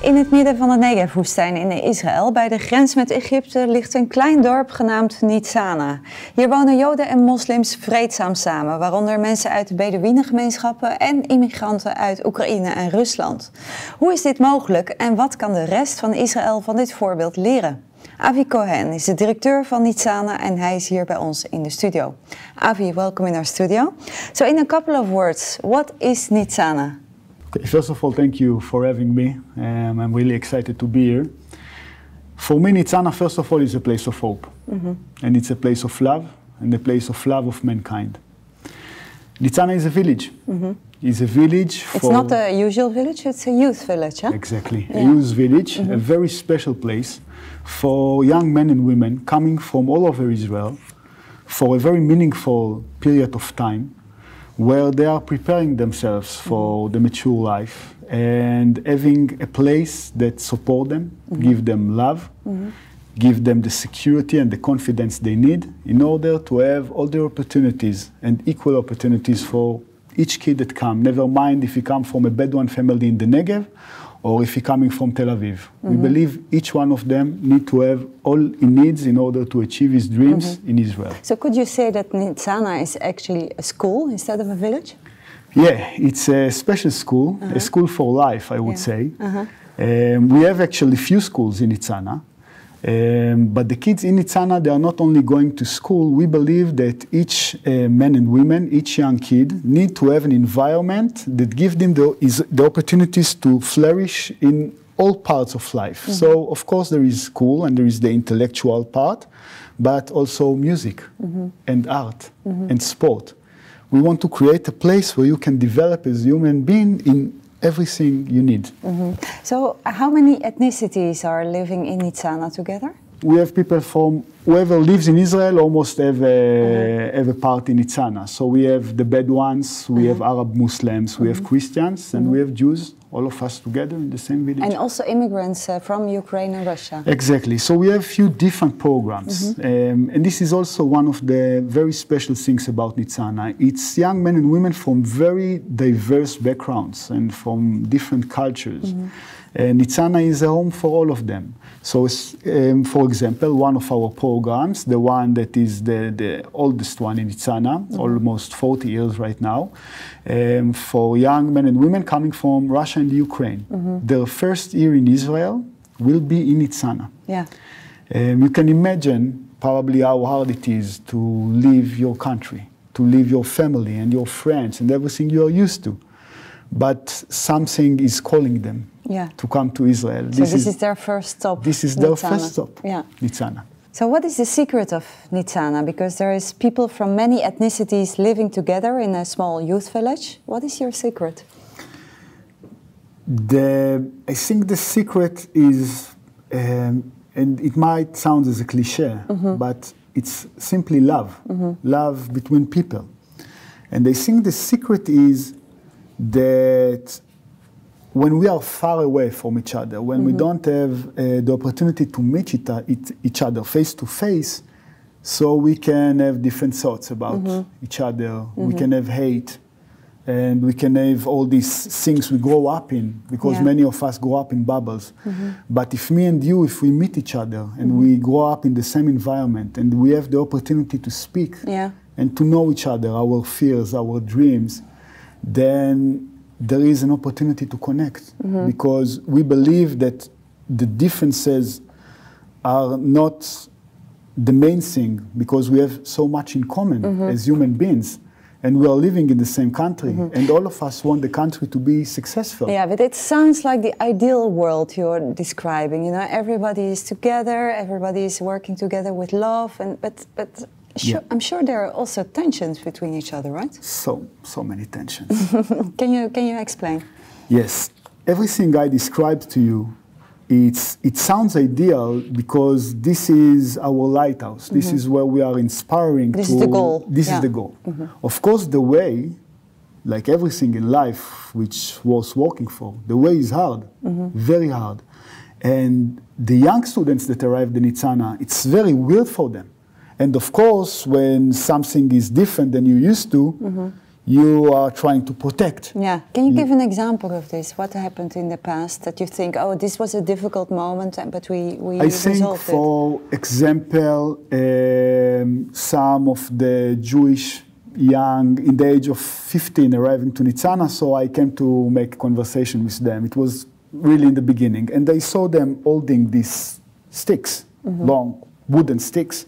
In het midden van de Negev-woestijn in Israël, bij de grens met Egypte, ligt een klein dorp genaamd Nitzana. Hier wonen Joden en moslims vreedzaam samen, waaronder mensen uit de Bedouinengemeenschappen en immigranten uit Oekraïne en Rusland. Hoe is dit mogelijk en wat kan de rest van Israël van dit voorbeeld leren? Avi Cohen is de directeur van Nitzana en hij is hier bij ons in de studio. Avi, welcome in our studio. So in a couple of words, what is Nitzana? Okay, first of all, thank you for having me. I'm really excited to be here. For me, Nitzana, first of all, is a place of hope. And it's a place of love, and a place of love of mankind. Nitzana is a village. It's a village for... It's not a usual village, it's a youth village, huh? Exactly, a youth village, a very special place for young men and women coming from all over Israel for a very meaningful period of time, where they are preparing themselves for the mature life and having a place that support them, give them love, give them the security and the confidence they need in order to have all the opportunities and equal opportunities for each kid that come, never mind if he come from a Bedouin family in the Negev or if he coming from Tel Aviv. We believe each one of them need to have all he needs in order to achieve his dreams in Israel. So could you say that Nitzana is actually a school instead of a village? Yeah, it's a special school, a school for life, I would say. We have actually few schools in Nitzana, but the kids in Nitzana, they are not only going to school. We believe that each man and woman, each young kid, need to have an environment that gives them the opportunities to flourish in all parts of life. So, of course, there is school and there is the intellectual part, but also music and art and sport. We want to create a place where you can develop as a human being in everything you need. So how many ethnicities are living in Nitzana together? We have people from whoever lives in Israel almost have a part in Nitzana. So we have the Bedouins, we have Arab Muslims, we have Christians, and we have Jews, all of us together in the same village. And also immigrants from Ukraine and Russia. Exactly. So we have a few different programs. And this is also one of the very special things about Nitzana. It's young men and women from very diverse backgrounds and from different cultures. Nitzana is a home for all of them. So, for example, one of our programs, the one that is the oldest one in Nitzana, almost 40 years right now, for young men and women coming from Russia and Ukraine. Their first year in Israel will be in Nitzana. Yeah. You can imagine probably how hard it is to leave your country, to leave your family and your friends and everything you are used to. But something is calling them to come to Israel. So this is their first stop. This is their first stop, Nitzana. So what is the secret of Nitzana? Because there is people from many ethnicities living together in a small youth village. What is your secret? I think the secret is, and it might sound as a cliche, but it's simply love, love between people. And I think the secret is that when we are far away from each other, when we don't have the opportunity to meet each other face to face, so we can have different thoughts about each other, we can have hate, and we can have all these things we grow up in, because many of us grow up in bubbles. But if me and you, if we meet each other and we grow up in the same environment and we have the opportunity to speak and to know each other, our fears, our dreams, then there is an opportunity to connect, because we believe that the differences are not the main thing, because we have so much in common as human beings, and we are living in the same country, and all of us want the country to be successful. Yeah, but it sounds like the ideal world you're describing. You know, everybody is together, everybody is working together with love, but I'm sure there are also tensions between each other, right? So many tensions. Can you explain? Yes. Everything I described to you, it sounds ideal because this is our lighthouse. This is where we are inspiring. This is the goal. This is the goal. Of course, the way, like everything in life which was working for, the way is hard, very hard. And the young students that arrived in Nitzana, it's very weird for them. And of course, when something is different than you used to, you are trying to protect. Yeah. Can you give an example of this? What happened in the past that you think, oh, this was a difficult moment, but we resolved it? I think, for example, some of the Jewish young, in the age of 15, arriving to Nitzana, so I came to make conversation with them. It was really in the beginning. And I saw them holding these sticks, long wooden sticks.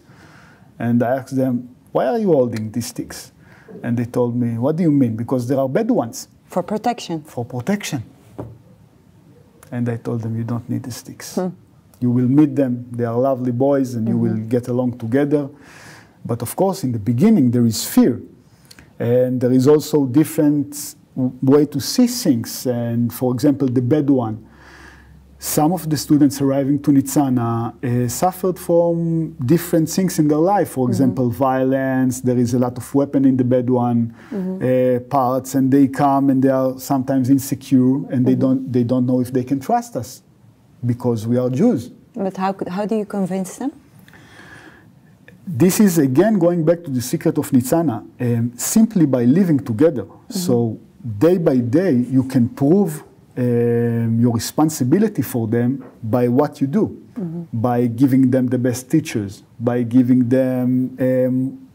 And I asked them, why are you holding these sticks? And they told me, what do you mean? Because there are Bedouins. For protection. For protection. And I told them, you don't need the sticks. You will meet them. They are lovely boys, and you will get along together. But of course, in the beginning, there is fear. And there is also different way to see things. And for example, the Bedouin. Some of the students arriving to Nitzana suffered from different things in their life. For example, violence. There is a lot of weapon in the Bedouin parts, and they come and they are sometimes insecure, and they don't know if they can trust us because we are Jews. But how do you convince them? This is again going back to the secret of Nitzana, simply by living together. So day by day, you can prove your responsibility for them by what you do, by giving them the best teachers, by giving them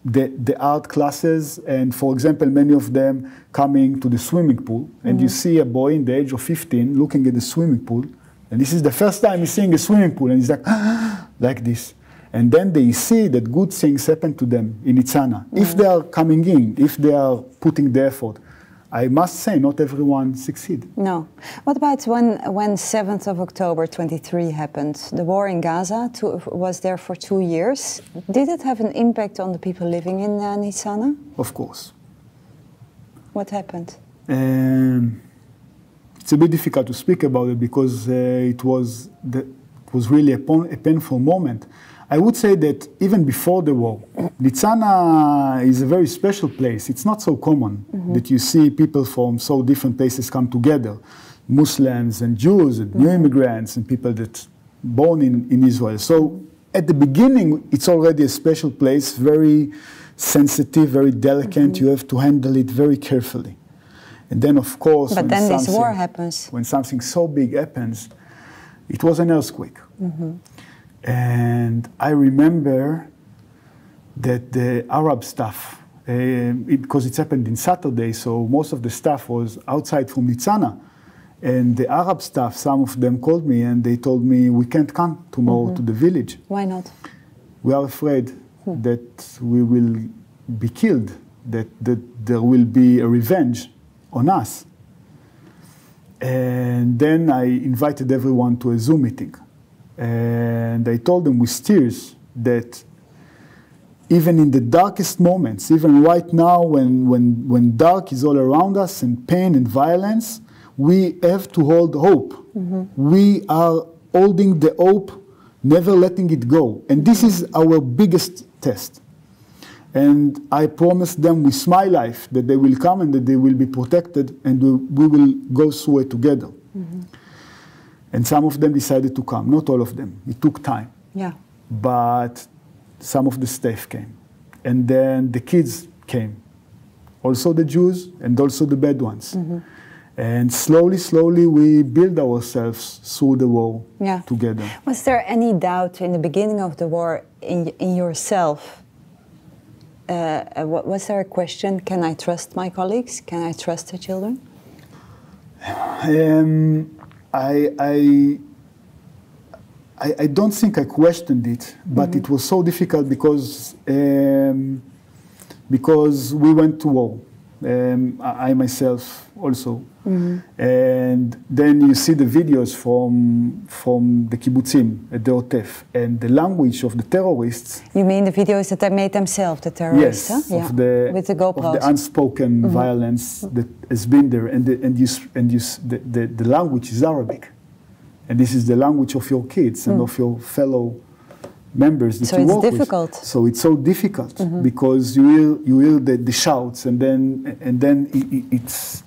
the art classes, and for example, many of them coming to the swimming pool, and you see a boy in the age of 15 looking at the swimming pool, and this is the first time he's seeing a swimming pool, and he's like, like this. And then they see that good things happen to them in Nitzana. If they are coming in, if they are putting the effort. I must say, not everyone succeeds. No. What about when 7th of October 23 happened? The war in Gaza was there for 2 years. Did it have an impact on the people living in Nitzana? Of course. What happened? It's a bit difficult to speak about it because it was really a painful moment. I would say that even before the war, Nitzana is a very special place. It's not so common that you see people from so different places come together. Muslims and Jews and new immigrants and people that born in Israel. So at the beginning, it's already a special place, very sensitive, very delicate. You have to handle it very carefully. And then, of course, but then this war happens. When something so big happens, it was an earthquake. And I remember that the Arab staff, because it happened in Saturday, so most of the staff was outside from Nitzana. And the Arab staff, some of them called me and they told me, we can't come tomorrow to the village. Why not? We are afraid that we will be killed, that there will be a revenge on us. And then I invited everyone to a Zoom meeting. And I told them with tears that even in the darkest moments, even right now when dark is all around us and pain and violence, we have to hold hope. We are holding the hope, never letting it go. And this is our biggest test. And I promised them with my life that they will come and that they will be protected and we will go through it together. And some of them decided to come, not all of them. It took time. Yeah. But some of the staff came. And then the kids came. Also the Jews and also the Bedouins. And slowly, slowly, we build ourselves through the war together. Was there any doubt in the beginning of the war in yourself? Was there a question, can I trust my colleagues? Can I trust the children? I don't think I questioned it, but it was so difficult because we went to war. I myself also. And then you see the videos from the kibbutzim at the Otef, and the language of the terrorists. You mean the videos that they made themselves, the terrorists? Yes, huh? With the GoPros. Of the unspoken violence that has been there, and the language is Arabic, and this is the language of your kids and of your fellow members that you work with. So it's difficult. So it's so difficult because you hear the shouts, and then it's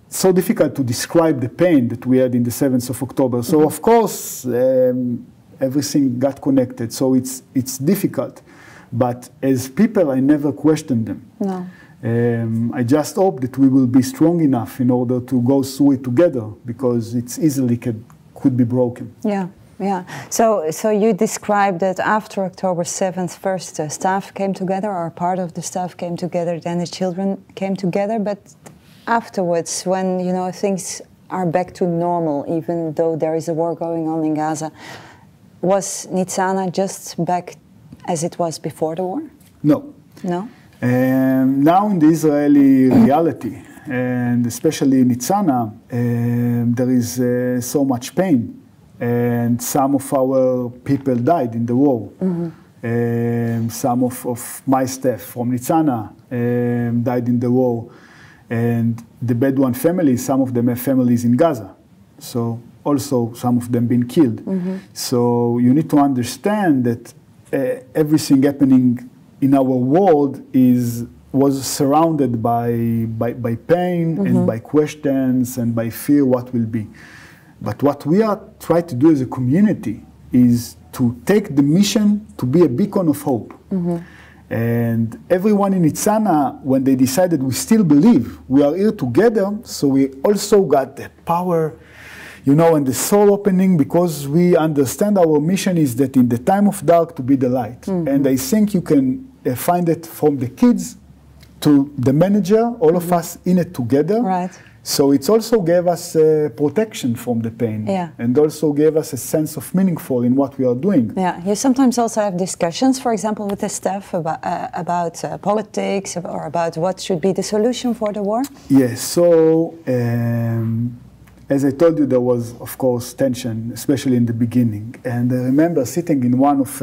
so difficult to describe the pain that we had in the 7th of October. So of course everything got connected. So it's difficult, but as people I never questioned them. No. I just hope that we will be strong enough in order to go through it together, because it's easily could be broken. Yeah. Yeah. So you described that after October 7th, first the staff came together, or part of the staff came together, then the children came together. But afterwards, when things are back to normal, even though there is a war going on in Gaza, was Nitzana just back as it was before the war? No. No. Now in the Israeli reality, and especially in Nitzana, there is so much pain. And some of our people died in the war. Some of my staff from Nitzana died in the war. And the Bedouin families, some of them have families in Gaza. So also some of them been killed. So you need to understand that everything happening in our world was surrounded by pain and by questions and by fear what will be. But what we are trying to do as a community is to take the mission to be a beacon of hope. And everyone in Nitzana, when they decided we still believe, we are here together, so we also got that power, and the soul opening, because we understand our mission is that in the time of dark to be the light. And I think you can find it from the kids to the manager, all of us in it together. Right. So it also gave us protection from the pain, and also gave us a sense of meaningful in what we are doing. Yeah, you sometimes also have discussions, for example, with the staff about politics or about what should be the solution for the war? Yes, so as I told you, there was, of course, tension, especially in the beginning. And I remember sitting in one of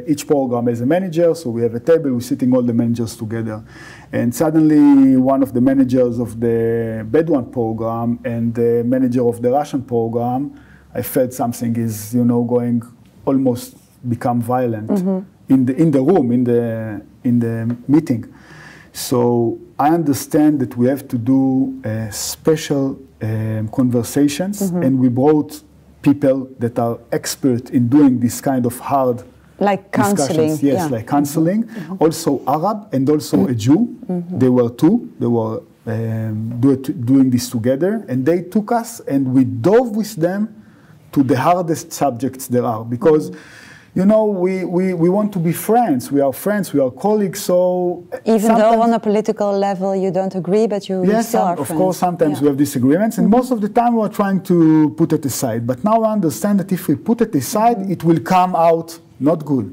each program as a manager, so we have a table, we're sitting all the managers together. And suddenly, one of the managers of the Bedouin program and the manager of the Russian program, I felt something is, going almost become violent in the room, in the meeting. So I understand that we have to do special conversations, and we brought people that are expert in doing this kind of hard like counseling. Yes, like counseling. Also Arab and also a Jew. They were two. They were doing this together, and they took us and we dove with them to the hardest subjects there are, because we want to be friends. We are friends. We are colleagues. So even though on a political level you don't agree, but you still are friends. Of course, sometimes we have disagreements, and most of the time we are trying to put it aside. But now I understand that if we put it aside, it will come out not good.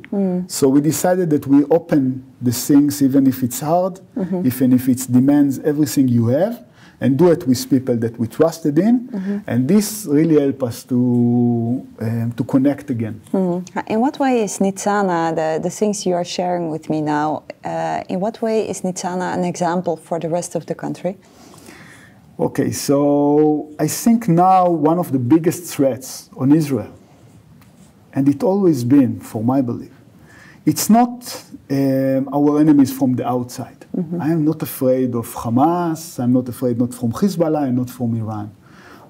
So we decided that we open the things, even if it's hard, even if it demands everything you have, and do it with people that we trusted in. And this really helped us to connect again. In what way is Nitzana, the things you are sharing with me now, in what way is Nitzana an example for the rest of the country? Okay, so I think now one of the biggest threats on Israel, and it always been, for my belief, it's not our enemies from the outside. I am not afraid of Hamas, I'm not afraid not from Hezbollah, and not from Iran.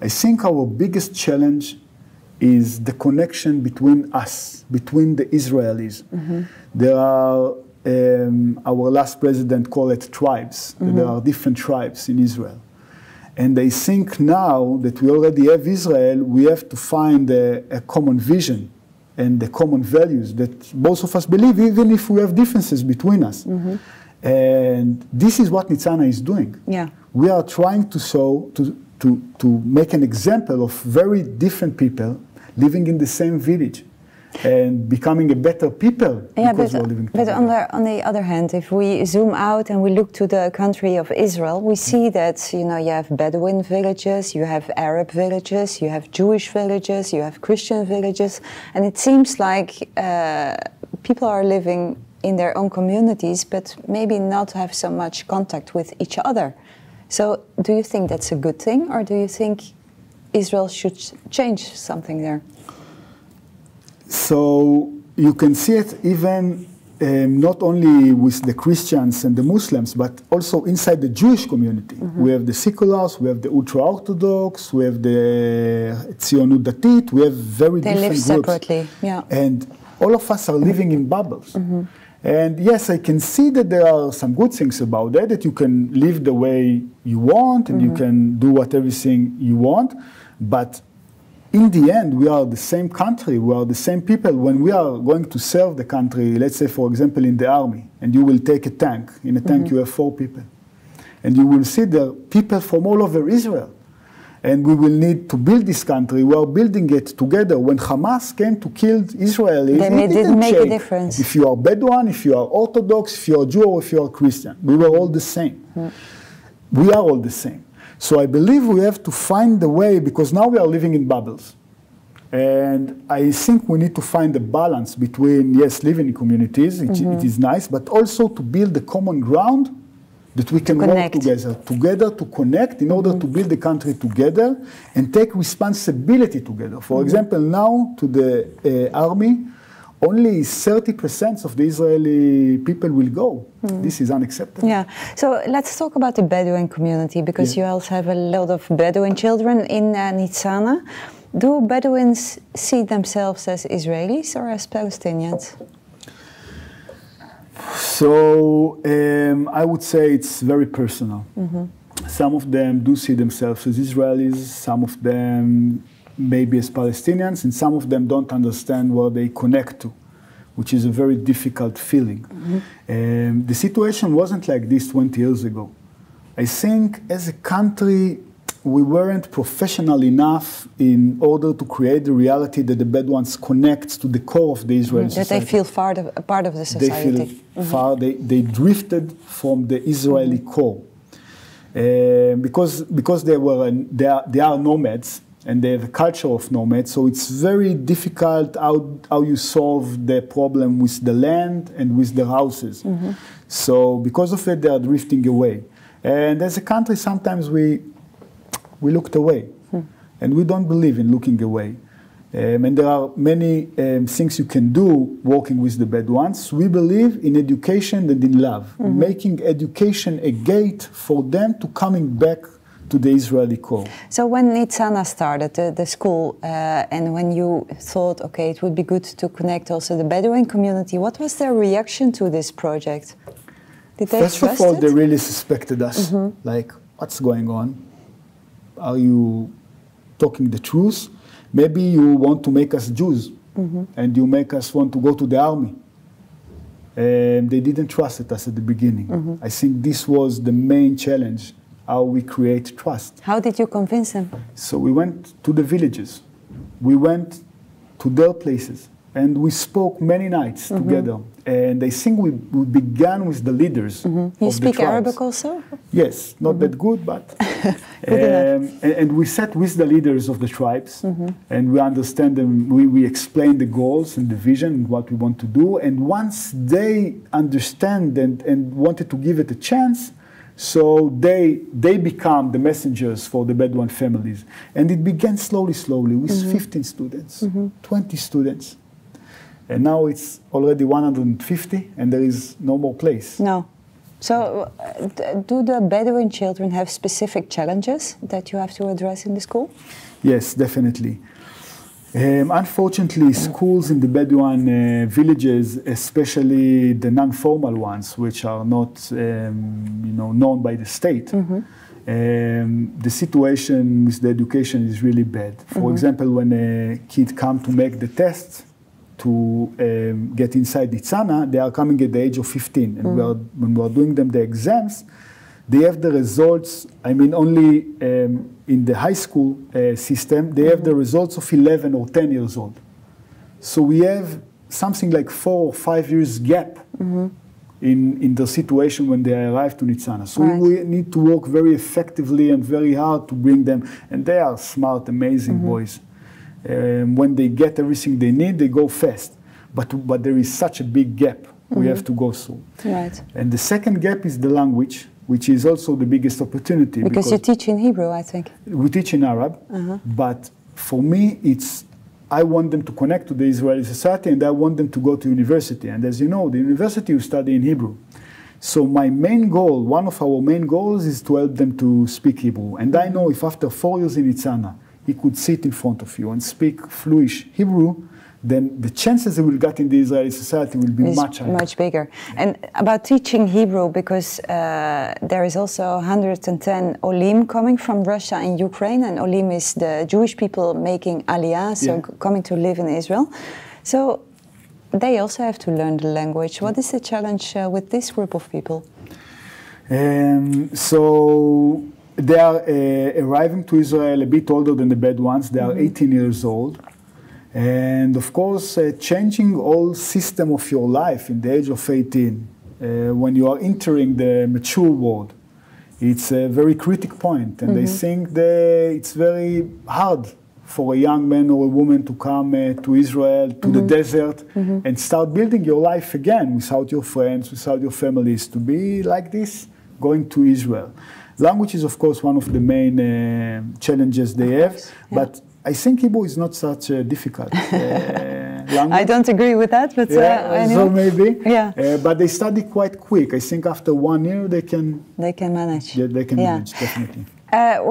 I think our biggest challenge is the connection between us, between the Israelis. There are, our last president called it tribes. There are different tribes in Israel. And I think now that we already have Israel, we have to find a common vision and the common values that both of us believe, even if we have differences between us. And this is what Nitzana is doing. Yeah. We are trying to make an example of very different people living in the same village and becoming a better people because we're living together. But on the other hand, if we zoom out and we look to the country of Israel, we see that you have Bedouin villages, you have Arab villages, you have Jewish villages, you have Christian villages, and it seems like people are living in their own communities, but maybe not have so much contact with each other. So do you think that's a good thing, or do you think Israel should change something there? So you can see it even not only with the Christians and the Muslims, but also inside the Jewish community. We have the seculars, we have the ultra-Orthodox, we have the Tzionut Datit, we have very different groups. They live separately, yeah. And all of us are living in bubbles. And yes, I can see that there are some good things about that you can live the way you want and you can do everything you want. But in the end, we are the same country, we are the same people. When we are going to serve the country, let's say, for example, in the army, and you will take a tank. In a tank, you have 4 people. And you will see the people from all over Israel. And we will need to build this country. We are building it together. When Hamas came to kill Israelis, it didn't make a difference. If you are Bedouin, if you are Orthodox, if you are Jew, or if you are Christian, we were all the same. We are all the same. So I believe we have to find a way, because now we are living in bubbles. And I think we need to find a balance between, yes, living in communities, it is nice, but also to build a common ground that we can work together to connect in order to build the country together and take responsibility together. For example, now to the army, only 30% of the Israeli people will go. This is unacceptable. Yeah. So let's talk about the Bedouin community, because you also have a lot of Bedouin children in Nitzana. Do Bedouins see themselves as Israelis or as Palestinians? So I would say it's very personal. Some of them do see themselves as Israelis, some of them maybe as Palestinians, and some of them don't understand where they connect to, which is a very difficult feeling. The situation wasn't like this 20 years ago. I think as a country, we weren't professional enough in order to create the reality that the Bedouins connect to the core of the Israeli society. That they feel part of the society. They feel far, they drifted from the Israeli core. Because they are nomads, and they have a culture of nomads, so it's very difficult how you solve the problem with the land and with the houses. So because of it, they are drifting away. And as a country, sometimes we looked away, and we don't believe in looking away. And there are many things you can do working with the Bedouins. We believe in education and in love, making education a gate for them to coming back to the Israeli core. So when Nitzana started, the school, and when you thought, okay, it would be good to connect also the Bedouin community, what was their reaction to this project? Did they trust it? First of all, they really suspected us. Like, what's going on? Are you talking the truth? Maybe you want to make us Jews, and you make us want to go to the army. And they didn't trust us at the beginning. I think this was the main challenge, how we create trust. How did you convince them? So we went to the villages. We went to their places, and we spoke many nights together. And I think we began with the leaders of the tribes. You speak Arabic also? Yes, not that good, but... and we sat with the leaders of the tribes, and we understand them. We explain the goals and the vision and what we want to do. And once they understand and wanted to give it a chance, so they become the messengers for the Bedouin families. And it began slowly with 15 students, 20 students. And now it's already 150, and there is no more place. No. So do the Bedouin children have specific challenges that you have to address in the school? Yes, definitely. Unfortunately, schools in the Bedouin villages, especially the non-formal ones, which are not known by the state, the situation with the education is really bad. For example, when a kid comes to make the test to get inside Nitzana, they are coming at the age of 15. And when we are doing them the exams, they have the results, only in the high school system, they have the results of 11 or 10 years old. So we have something like 4 or 5 years gap in the situation when they arrive to Nitzana. So we need to work very effectively and very hard to bring them, and they are smart, amazing boys. When they get everything they need, they go fast. But there is such a big gap we have to go through. Right. And the second gap is the language, which is also the biggest opportunity. Because you teach in Hebrew, I think. We teach in Arab, but for me, I want them to connect to the Israeli society, and I want them to go to university. And as you know, the university you study in Hebrew. So my main goal, one of our main goals, is to help them to speak Hebrew. And I know if after 4 years in Nitzana, he could sit in front of you and speak fluent Hebrew, then the chances they will get in the Israeli society will be much higher. Much bigger. And about teaching Hebrew, because there is also 110 Olim coming from Russia and Ukraine, and Olim is the Jewish people making Aliyah, so coming to live in Israel. So they also have to learn the language. What is the challenge with this group of people? So they are arriving to Israel a bit older than the bad ones. They are 18 years old. And of course, changing all system of your life in the age of 18, when you are entering the mature world, it's a very critical point. And they think that it's very hard for a young man or a woman to come to Israel, to the desert, and start building your life again without your friends, without your families, to be like this, going to Israel. Language is, of course, one of the main challenges they have, but I think Hebrew is not such a difficult language. I don't agree with that, but anyway. So maybe. But they study quite quick. I think after 1 year they can manage. Yeah, they can manage, definitely.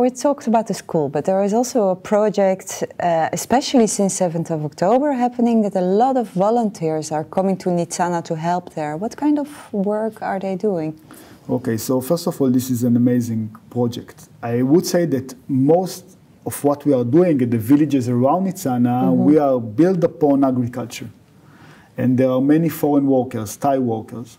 We talked about the school, but there is also a project, especially since 7th of October, happening that a lot of volunteers are coming to Nitzana to help there. What kind of work are they doing? Okay, so first of all, this is an amazing project. I would say that most of what we are doing at the villages around Nitzana, we are built upon agriculture. And there are many foreign workers, Thai workers.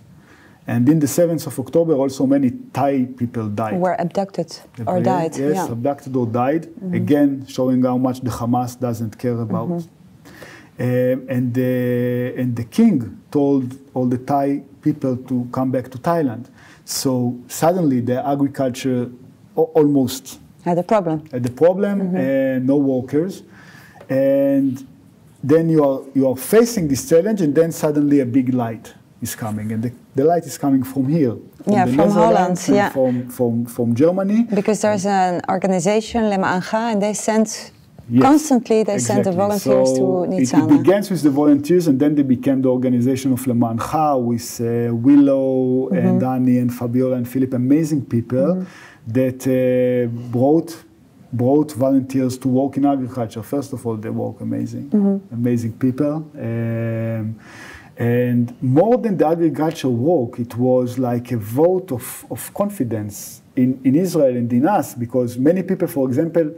And in the 7th of October, also many Thai people died. Were abducted or died. Yes, abducted or died. Again, showing how much the Hamas doesn't care about. And the king told all the Thai people to come back to Thailand. So suddenly the agriculture almost had a problem. No workers. And then you are facing this challenge, and then suddenly a big light is coming. And the light is coming from here. From Holland, from Germany. Because there's an organization, Lema Anga, and they send constantly send the volunteers to Nitzana. It began with the volunteers, and then they became the organization of Lema Anga with Willow and Dani and Fabiola and Philip, amazing people that brought volunteers to work in agriculture. First of all, they work amazing people. And more than the agriculture work, it was like a vote of confidence in Israel and in us, because many people, for example,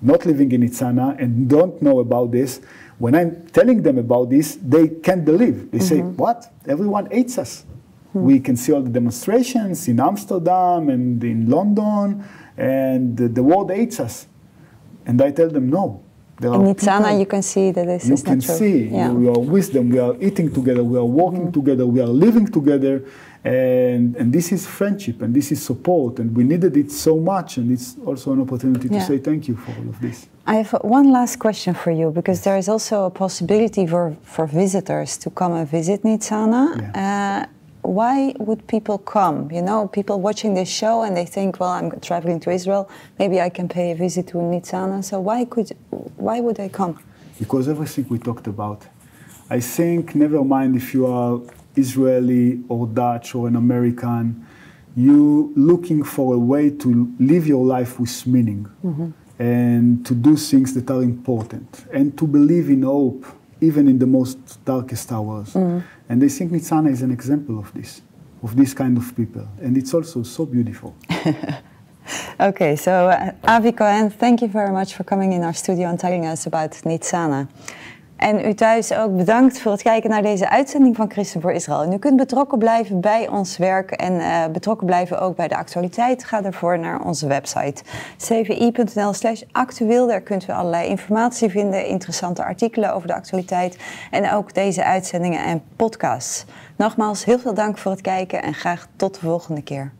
not living in Nitzana and don't know about this, when I'm telling them about this, they can't believe. They say, what? Everyone hates us. We can see all the demonstrations in Amsterdam and in London, and the world hates us. And I tell them, no. In Nitzana, you can see that this is not true. You can see. We are with them. We are eating together. We are working together. We are living together. And this is friendship, and this is support. And we needed it so much. And it's also an opportunity to say thank you for all of this. I have one last question for you, because there is also a possibility for visitors to come and visit Nitzana. Why would people come? You know, people watching this show and they think, well, I'm traveling to Israel, maybe I can pay a visit to Nitzana. So why would they come? Because everything we talked about. I think, never mind if you are Israeli or Dutch or an American, you looking for a way to live your life with meaning and to do things that are important and to believe in hope, even in the most darkest hours. And I think Nitzana is an example of this kind of people. And it's also so beautiful. Okay, so Avi Cohen, thank you very much for coming in our studio and telling us about Nitzana. En u thuis ook bedankt voor het kijken naar deze uitzending van Christen voor Israël. En u kunt betrokken blijven bij ons werk en betrokken blijven ook bij de actualiteit. Ga daarvoor naar onze website cvi.nl/actueel. Daar kunt u allerlei informatie vinden, interessante artikelen over de actualiteit en ook deze uitzendingen en podcasts. Nogmaals, heel veel dank voor het kijken en graag tot de volgende keer.